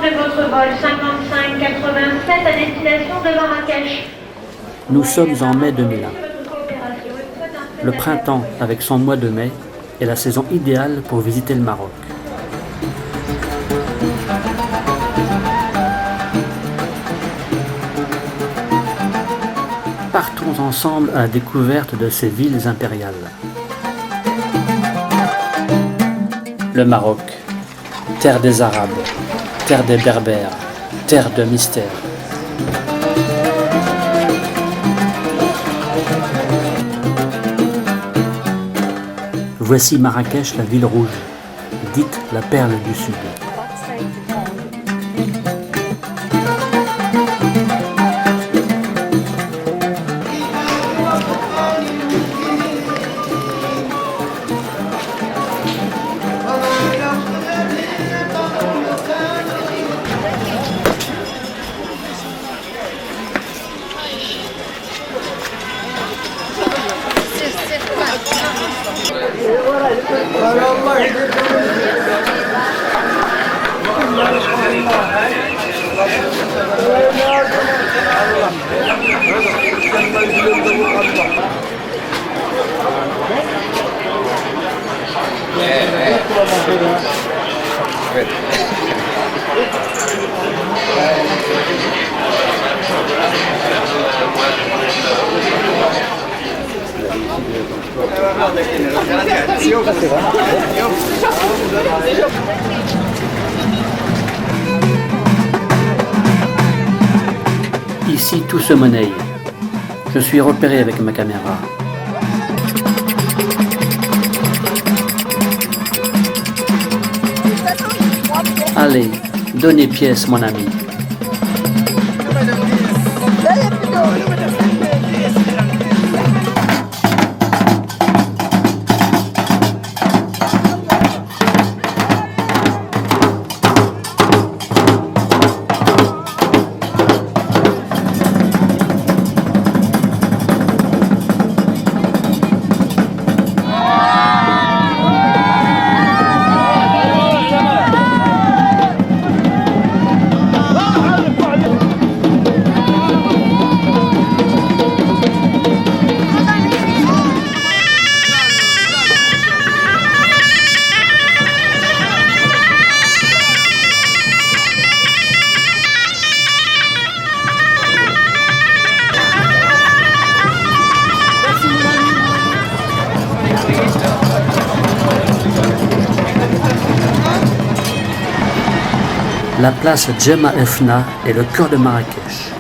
de votre vol 5587 à destination de Marrakech. Nous sommes en mai 2001. Le printemps, avec son mois de mai, est la saison idéale pour visiter le Maroc. Partons ensemble à la découverte de ces villes impériales. Le Maroc, terre des Arabes, terre des Berbères, terre de mystère. Voici Marrakech, la ville rouge, dite la perle du Sud. Ici, tout se monnaie. Je suis repéré avec ma caméra. Allez, donnez pièce, mon ami. La place Djemma Efna est le cœur de Marrakech.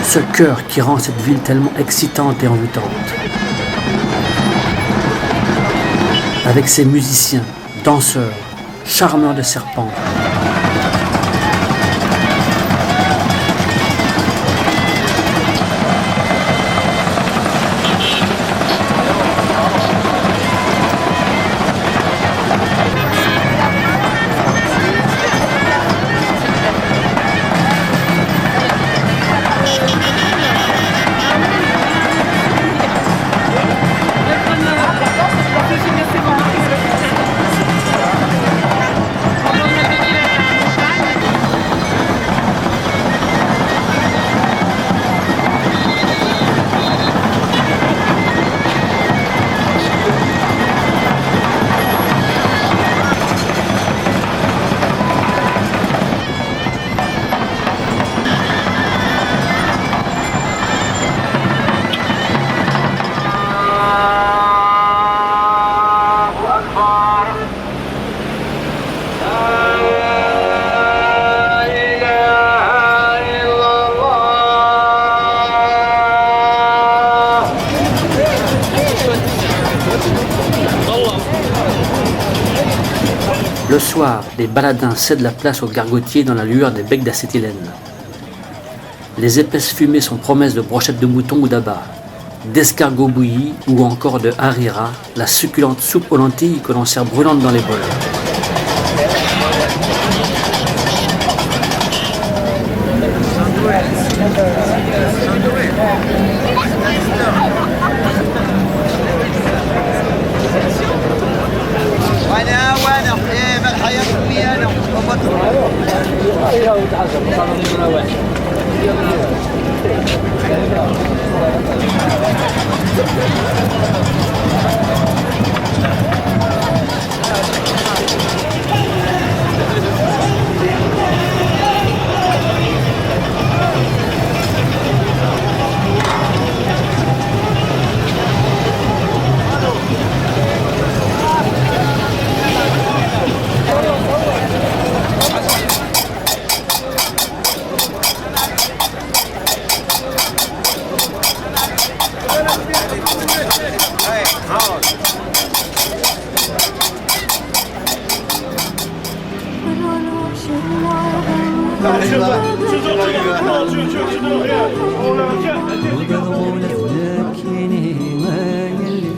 Ce cœur qui rend cette ville tellement excitante et envoûtante. Avec ses musiciens, danseurs, charmeurs de serpents. Le soir, les baladins cèdent la place aux gargotiers dans la lueur des becs d'acétylène. Les épaisses fumées sont promesses de brochettes de mouton ou d'abat, d'escargots bouillis ou encore de harira, la succulente soupe aux lentilles que l'on sert brûlante dans les bols. وانا في الحياة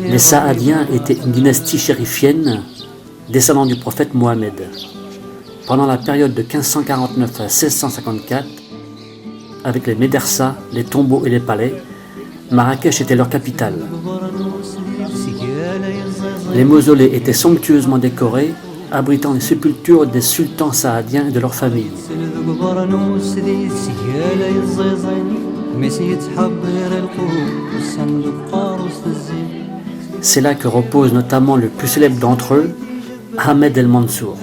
Les Saadiens étaient une dynastie chérifienne descendant du prophète Mohammed. Pendant la période de 1549 à 1654, avec les médersas, les tombeaux et les palais, Marrakech était leur capitale. Les mausolées étaient somptueusement décorés, abritant les sépultures des sultans saadiens et de leurs familles. C'est là que repose notamment le plus célèbre d'entre eux, Ahmed El Mansour.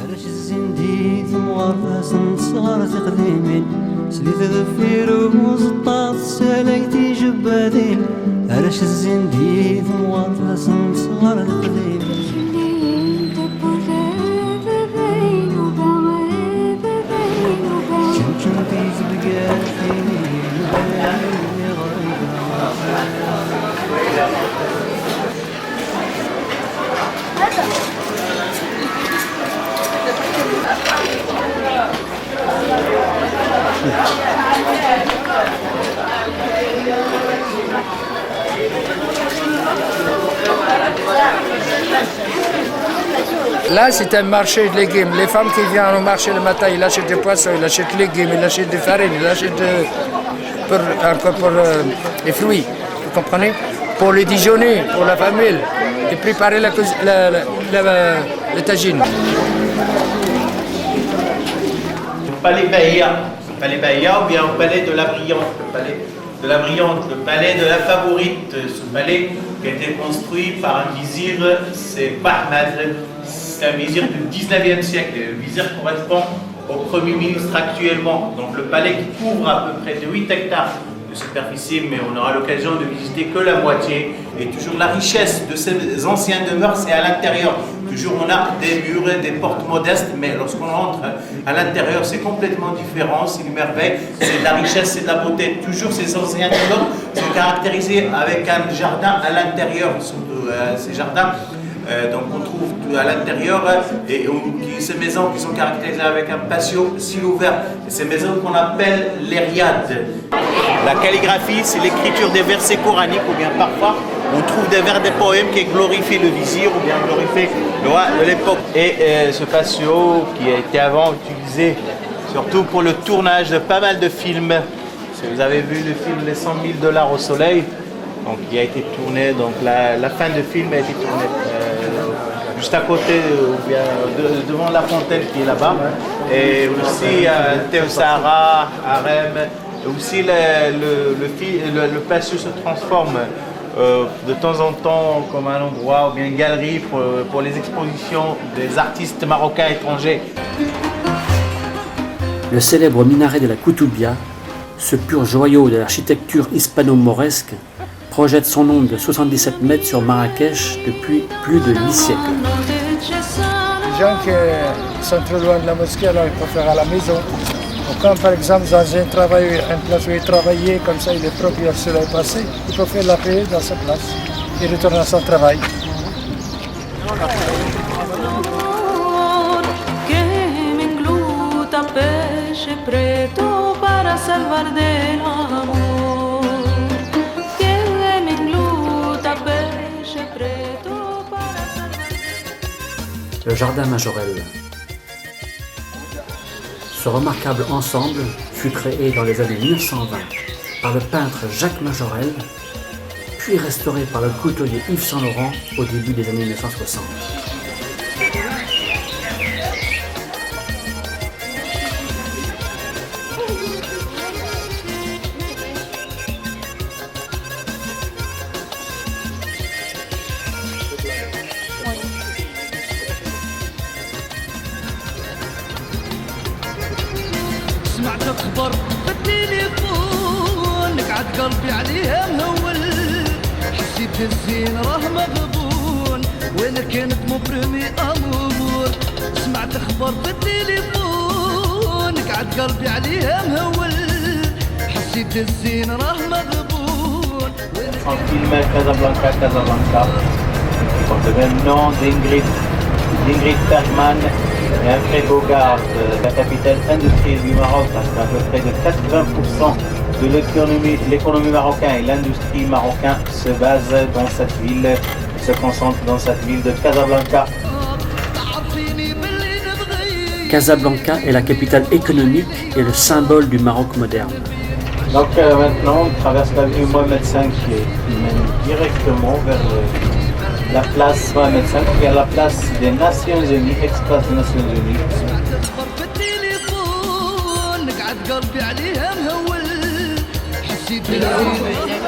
Là, c'est un marché de légumes. Les femmes qui viennent au marché le matin, ils achètent des poissons, ils achètent des légumes, ils achètent des farines, ils achètent encore pour les fruits. Vous comprenez? Pour les déjeuner, pour la famille, et préparer le tagine. Palais Bahia ou bien au palais de la Brillante, le palais de la Favorite, ce palais qui a été construit par un vizir, c'est Bahmad, c'est un vizir du 19e siècle, le vizir correspond au Premier ministre actuellement, donc le palais qui couvre à peu près de 8 hectares de superficie, mais on aura l'occasion de visiter que la moitié, et toujours la richesse de ces anciens demeures, c'est à l'intérieur. Toujours on a des murs, des portes modestes, mais lorsqu'on entre à l'intérieur, c'est complètement différent, c'est une merveille, c'est de la richesse, c'est de la beauté. Toujours ces anciens demeures sont caractérisés avec un jardin à l'intérieur, surtout ces jardins. Donc on trouve à l'intérieur ces maisons qui sont caractérisées avec un patio ciel ouvert. Ces maisons qu'on appelle les riades. La calligraphie, c'est l'écriture des versets coraniques, ou bien parfois on trouve des vers des poèmes qui glorifient le vizir ou bien glorifient le roi de l'époque. Et ce patio qui a été avant utilisé surtout pour le tournage de pas mal de films. Si vous avez vu le film Les 100 000 $ au soleil, donc il a été tourné, donc la fin du film a été tournée juste à côté, devant la fontaine qui est là-bas. Et aussi Théo Sahara, Harem, aussi le patio se transforme de temps en temps comme un endroit ou bien une galerie pour les expositions des artistes marocains étrangers. Le célèbre minaret de la Koutoubia, ce pur joyau de l'architecture hispano-mauresque, projette son ombre de 77 mètres sur Marrakech depuis plus de 8 siècles. Les gens qui sont trop loin de la mosquée, alors ils préfèrent à la maison. Donc, quand par exemple dans un travail, une place où il travaillait, comme ça il est propre, il y a le soleil passé, il peut faire la paix dans sa place et retourner à son travail. Le jardin Majorelle. Ce remarquable ensemble fut créé dans les années 1920 par le peintre Jacques Majorelle, puis restauré par le couturier Yves Saint Laurent au début des années 1960. قلبي عليها مهول حسيت الزين راه مغبون وانا كانت مبرمي امور سمعت خبر بالتليفون قعد قلبي عليها مهول حسيت الزين راه مغبون Tranquillement, Casablanca, Casablanca. Porte le même nom d'Ingrid Bergman et Alfred Bogart, la capitale industrielle du Maroc, parce qu'à peu près de 80% de l'économie marocaine et l'industrie marocaine se base dans cette ville, se concentre dans cette ville de Casablanca. Casablanca est la capitale économique et le symbole du Maroc moderne. Donc maintenant, on traverse l'avenue Mohamed V qui mène directement vers la place Mohamed V, qui est la place des Nations Unies, ex-place des Nations Unies.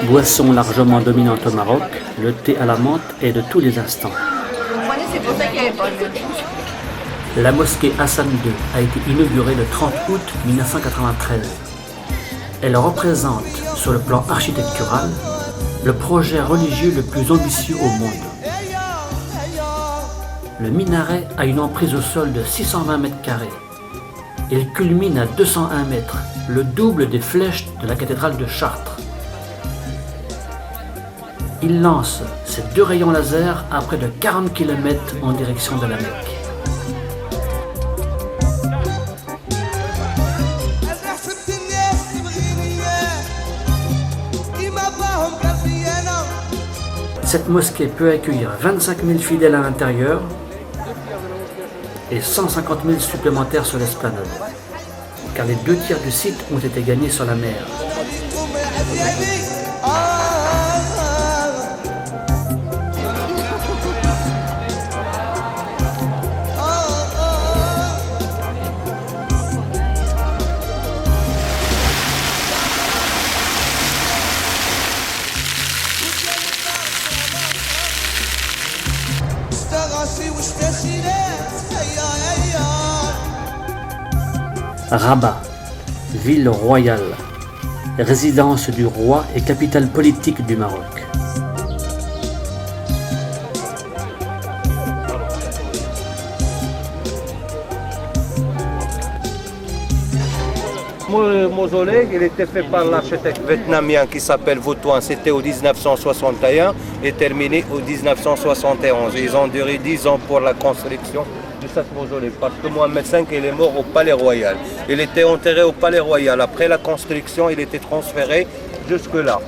Boisson largement dominante au Maroc, le thé à la menthe est de tous les instants. La mosquée Hassan II a été inaugurée le 30 août 1993. Elle représente, sur le plan architectural, le projet religieux le plus ambitieux au monde. Le minaret a une emprise au sol de 620 mètres carrés. Il culmine à 201 mètres, le double des flèches de la cathédrale de Chartres. Il lance ses 2 rayons laser à près de 40 km en direction de la Mecque. Cette mosquée peut accueillir 25 000 fidèles à l'intérieur et 150 000 supplémentaires sur l'esplanade, car les 2 tiers du site ont été gagnés sur la mer. Rabat, ville royale, résidence du roi et capitale politique du Maroc. Le mausolée, il était fait par l'architecte vietnamien qui s'appelle Vautoin. C'était au 1961 et terminé au 1971. Ils ont duré 10 ans pour la construction de cette mausolée. Parce que Mohamed V, il est mort au Palais Royal. Il était enterré au Palais Royal. Après la construction, il était transféré jusque-là.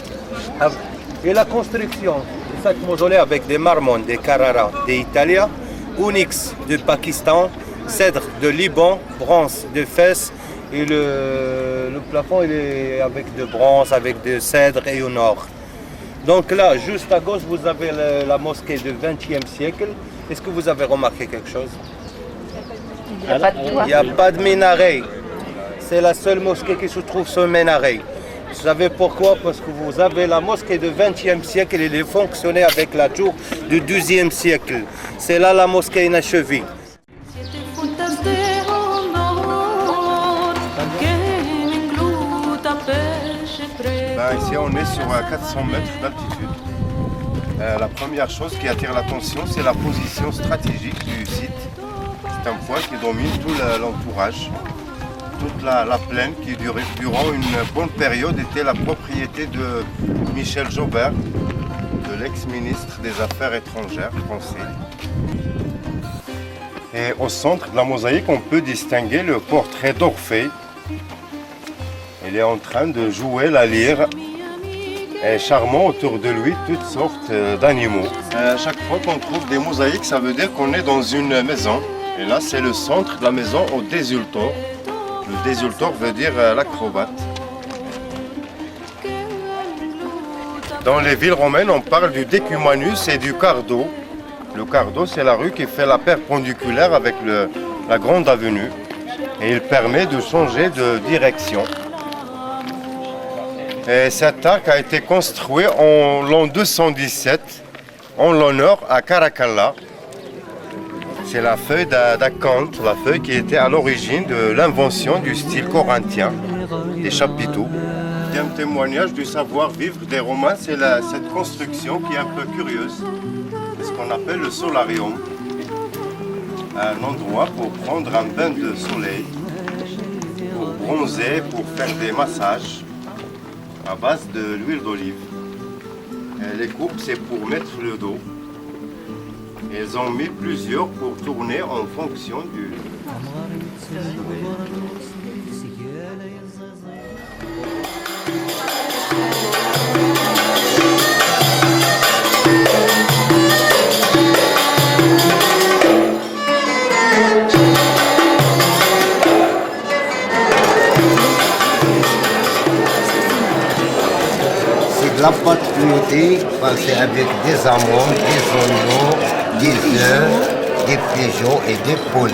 Et la construction de cette mausolée avec des marmons, des Carrara d'Italie, onyx du Pakistan, cèdre de Liban, bronze de Fès. Et le plafond il est avec de bronze, avec de cèdre et au nord. Donc là, juste à gauche, vous avez la mosquée du XXe siècle. Est-ce que vous avez remarqué quelque chose? Il n'y a pas de minaret. C'est la seule mosquée qui se trouve sur le minaret. Vous savez pourquoi? Parce que vous avez la mosquée du XXe siècle, elle est fonctionnée avec la tour du XIIe siècle. C'est là la mosquée inachevée. Ici, on est sur 400 mètres d'altitude. La première chose qui attire l'attention, c'est la position stratégique du site. C'est un point qui domine tout l'entourage. Toute la plaine qui, durant une bonne période, était la propriété de Michel Jaubert, de l'ex-ministre des Affaires étrangères français. Et au centre de la mosaïque, on peut distinguer le portrait d'Orphée. Il est en train de jouer la lyre et charmant autour de lui toutes sortes d'animaux. À chaque fois qu'on trouve des mosaïques, ça veut dire qu'on est dans une maison. Et là, c'est le centre de la maison au désultor. Le désultor veut dire l'acrobate. Dans les villes romaines, on parle du decumanus et du cardo. Le cardo, c'est la rue qui fait la perpendiculaire avec la grande avenue. Et il permet de changer de direction. Et cet arc a été construit en l'an 217 en l'honneur à Caracalla. C'est la feuille d'acanthe, la feuille qui était à l'origine de l'invention du style corinthien, des chapiteaux. c'est un témoignage du savoir-vivre des Romains. C'est cette construction qui est un peu curieuse. C'est ce qu'on appelle le solarium. Un endroit pour prendre un bain de soleil, pour bronzer, pour faire des massages à base de l'huile d'olive. Et les coupes, c'est pour mettre le dos. Ils ont mis plusieurs pour tourner en fonction du soleil. C'est de la pâte feuilletée passée avec des amandes, des oignons, des œufs, des pigeons et des poulets.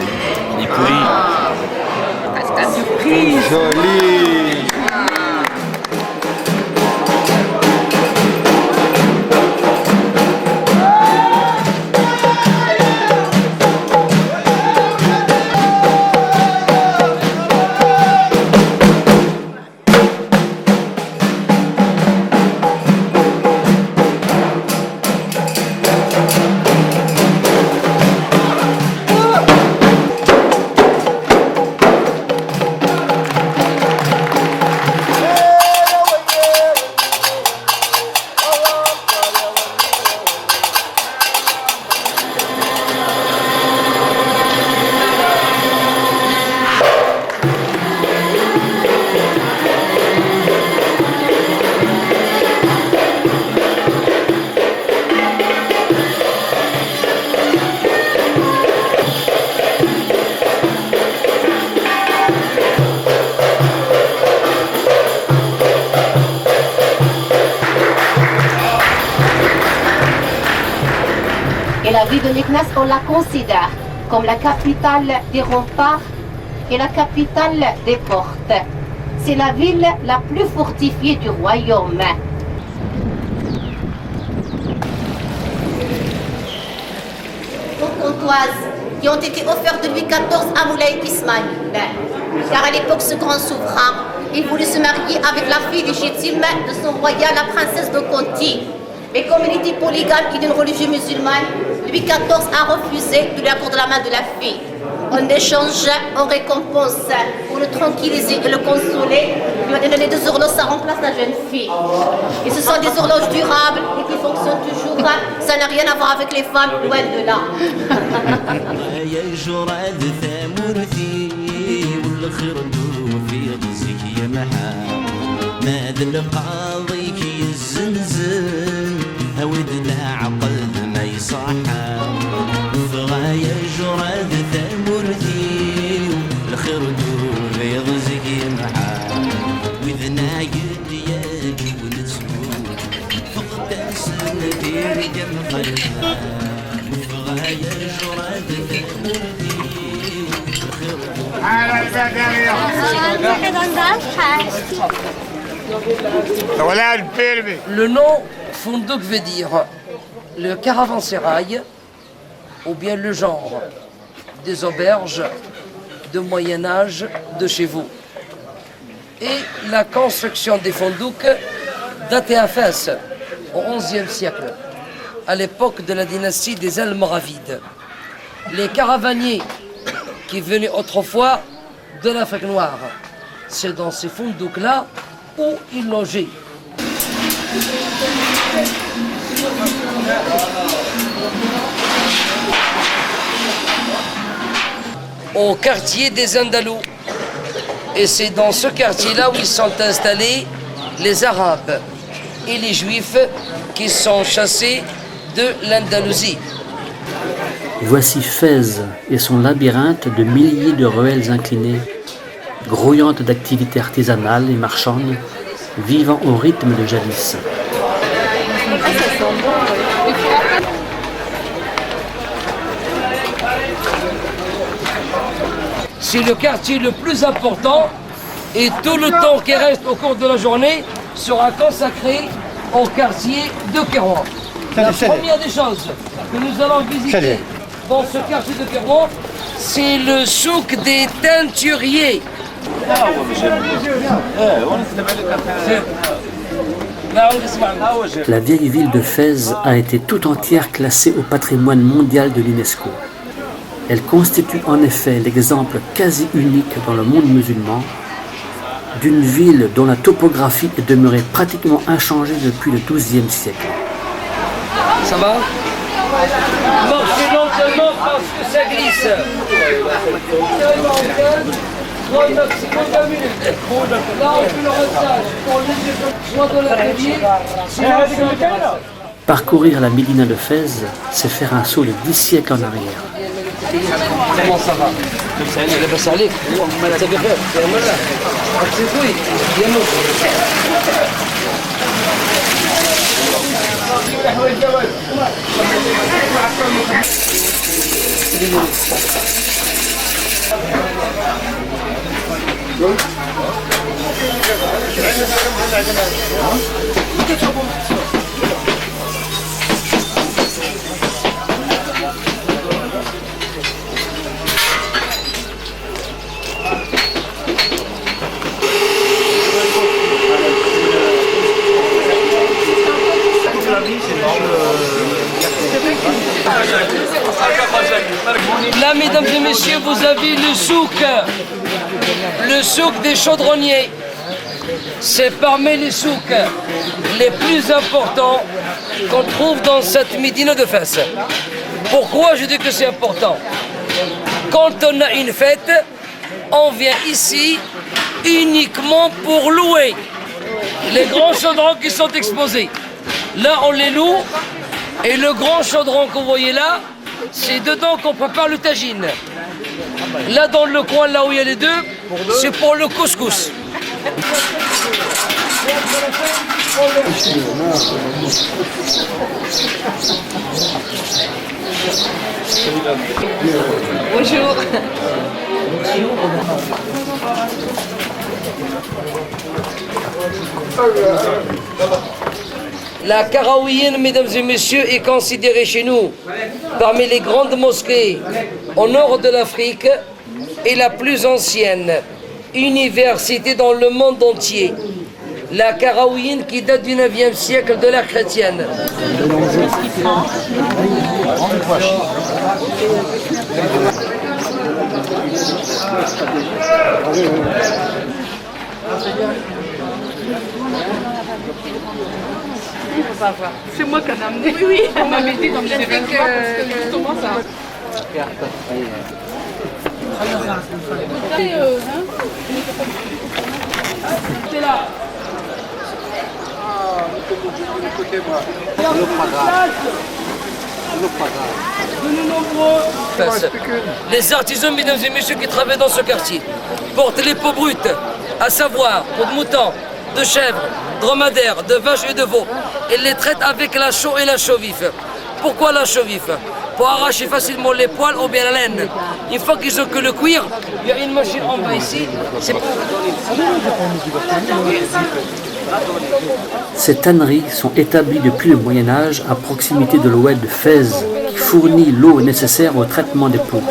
Les poulies. Joli. Et la ville de Meknès, on la considère comme la capitale des remparts et la capitale des portes. C'est la ville la plus fortifiée du royaume. Aux comptoises qui ont été offertes de Louis XIV à Moulay Ismaïl. Car à l'époque, ce grand souverain, il voulait se marier avec la fille légitime de son royal, la princesse de Conti. Mais comme il était polygame et d'une religion musulmane, Louis XIV a refusé de lui accorder la main de la fille. En échange, en récompense, pour le tranquilliser et le consoler, lui a donné des horloges, ça remplace la jeune fille. Et ce sont des horloges durables et qui fonctionnent toujours. Ça n'a rien à voir avec les femmes, loin de là. ودنا عقل ما يصحى فغاية جراد ثمرتي الخرد بيضزك معاه وذنا يديك ونسمو فقد سنتي رجم خلفها فغاية جراد ثمرتي Le nom Fundouk veut dire le caravansérail ou bien le genre des auberges de Moyen-Âge de chez vous. Et la construction des Fundouks datait à Fès au XIe siècle, à l'époque de la dynastie des Almoravides. Les caravaniers qui venaient autrefois de l'Afrique noire, c'est dans ces Fundouks-là où ils logeaient. Au quartier des Andalous. Et c'est dans ce quartier-là où ils sont installés les Arabes et les Juifs qui sont chassés de l'Andalousie. Voici Fès et son labyrinthe de milliers de ruelles inclinées, grouillantes d'activités artisanales et marchandes, vivant au rythme de jadis. C'est le quartier le plus important et tout le temps qui reste au cours de la journée sera consacré au quartier de Kairouan. La première des choses que nous allons visiter dans ce quartier de Kairouan, c'est le souk des teinturiers. La vieille ville de Fès a été tout entière classée au patrimoine mondial de l'UNESCO. Elle constitue en effet l'exemple quasi unique dans le monde musulman d'une ville dont la topographie est demeurée pratiquement inchangée depuis le XIIe siècle. Ça va? Marchez lentement parce que ça glisse. Maximum 20 minutes. Là, on fait le retage. Soit dans l'atelier, Parcourir la Médina de Fès, c'est faire un saut de 10 siècles en arrière. comment ça va? لاباس عليك؟ انت بخير؟ يا ملا عرفتي خويا يا Là, mesdames et messieurs, vous avez le souk des chaudronniers. C'est parmi les souks les plus importants qu'on trouve dans cette Médina de Fès. Pourquoi je dis que c'est important? Quand on a une fête, on vient ici uniquement pour louer les grands chaudrons qui sont exposés. Là, on les loue et le grand chaudron que vous voyez là, c'est dedans qu'on prépare le tagine. Là, dans le coin, là où il y a les deux, c'est pour le couscous. Bonjour. La Karaouienne, mesdames et messieurs, est considérée chez nous parmi les grandes mosquées au nord de l'Afrique et la plus ancienne université dans le monde entier. La Karaouienne qui date du 9e siècle de l'ère chrétienne. C'est moi qui en ai amené. Oui, oui. On m'a mis dans le chèvre. Justement ça. C'est là. Les artisans, mesdames et messieurs, qui travaillent dans ce quartier portent les peaux brutes, à savoir peaux de mouton, de chèvre, dromadaire, de vache et de veau. Ils les traitent avec la chaux et la chaux vif. Pourquoi la chaux vif? Pour arracher facilement les poils ou bien la laine. Une fois qu'ils ont que le cuir, il y a une machine en bas ici. Ces tanneries sont établies depuis le Moyen-Âge à proximité de l'oued de Fès, qui fournit l'eau nécessaire au traitement des peaux.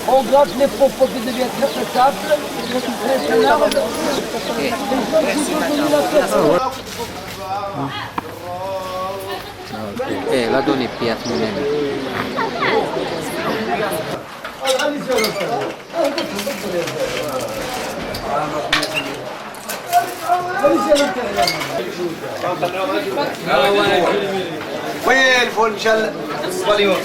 On gratte les peaux pour qu'ils deviennent très stables. La donne piace وين الفول مشى الصليون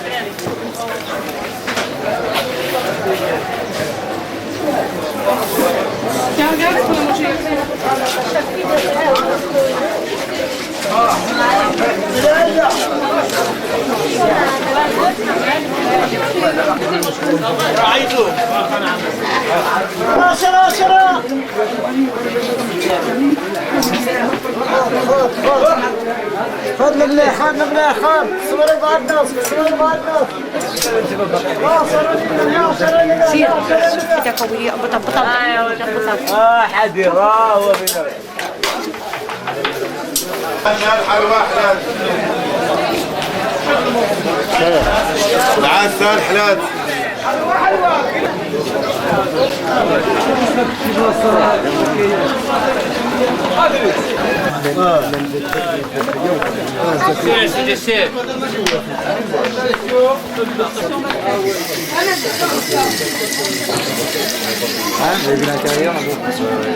خذ المليح خذ المليح خذ صوري بعد ناس صوري بعد ناس حدي راهو حلوة حلال العسل حلال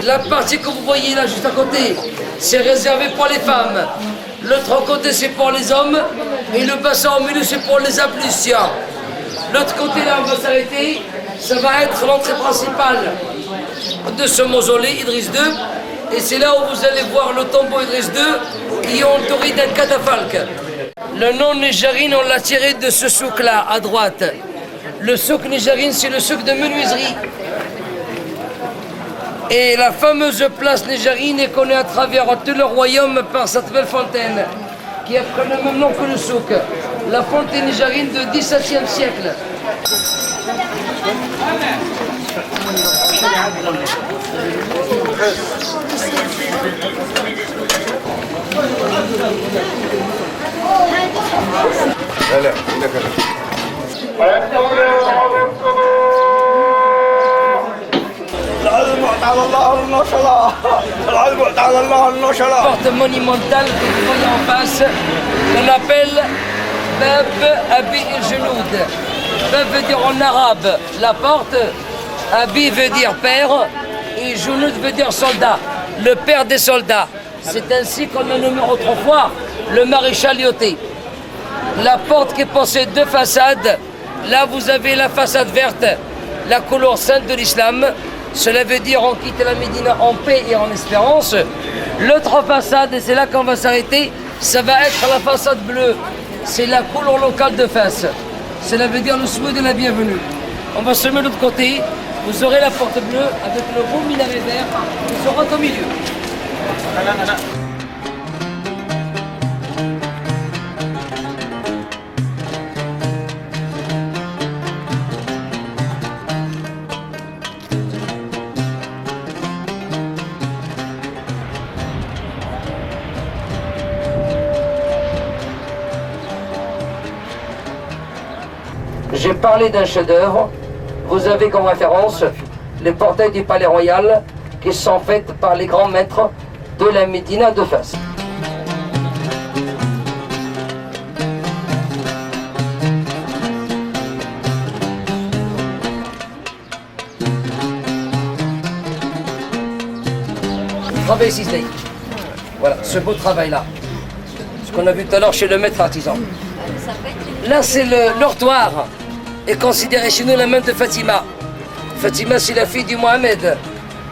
La partie que vous voyez là juste à côté, c'est réservé pour les femmes. L'autre côté c'est pour les hommes et le bassin au milieu c'est pour les impulsions. L'autre côté là on va s'arrêter, ça va être l'entrée principale de ce mausolée Idriss II et c'est là où vous allez voir le tombeau Idriss II qui est entouré d'un catafalque. Le nom Nejarine on l'a tiré de ce souk là à droite. Le souk Nejarine c'est le souk de menuiserie. Et la fameuse place Nejarine est connue à travers tout le royaume par cette belle fontaine, qui a pris le même nom que le souk. La fontaine Nejarine de XVIIe siècle. Porte monumentale que vous voyez en face, qu'on appelle Bab Abi el-Junoud. Bab veut dire en arabe la porte, Abi veut dire père, et Junoud veut dire soldat, le père des soldats. C'est ainsi qu'on a nommé autrefois le maréchal Lyoté. La porte qui possède deux façades, là vous avez la façade verte, la couleur sainte de l'islam. Cela veut dire on quitte la Médina en paix et en espérance. L'autre façade, et c'est là qu'on va s'arrêter, ça va être la façade bleue. C'est la couleur locale de Fès. Cela veut dire le souhait de la bienvenue. On va se mettre de l'autre côté. Vous aurez la porte bleue avec le beau minaret vert qui sera au milieu. J'ai parlé d'un chef-d'œuvre. Vous avez comme référence les portails du palais royal qui sont faits par les grands maîtres de la Médina de Fès. Travail ciselé. Voilà, ce beau travail-là. Ce qu'on a vu tout à l'heure chez le maître artisan. Là, c'est l'ortoir. Est considéré chez nous la main de Fatima. Fatima, c'est la fille du Mohamed.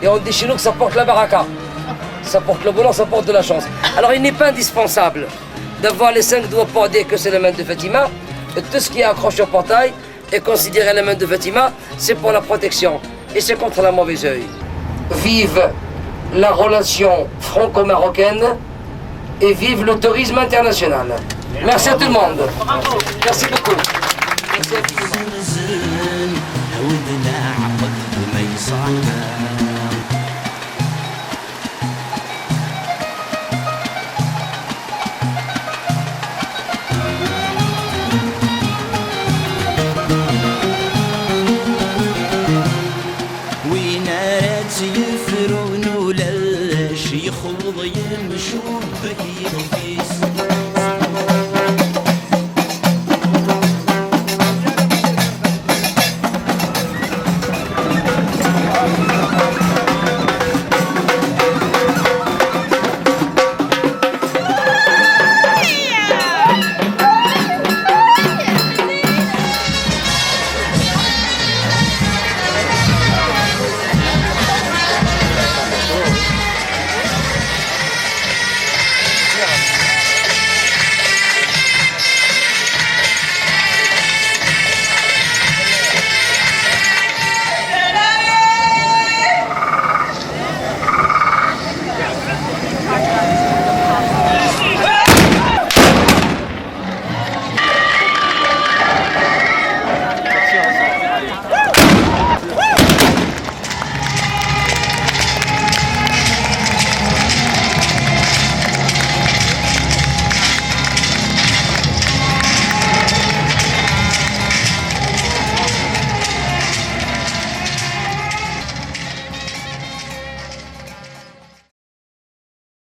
Et on dit chez nous que ça porte la baraka. Ça porte le bonheur, ça porte de la chance. Alors, il n'est pas indispensable d'avoir les 5 doigts pour dire que c'est la main de Fatima. Et tout ce qui est accroché au portail est considéré la main de Fatima. C'est pour la protection. Et c'est contre la mauvaise œil. Vive la relation franco-marocaine et vive le tourisme international. Merci à tout le monde. Merci beaucoup. Merci infiniment. وين يفرون ولا شي يخوض يمشوا بك يخفي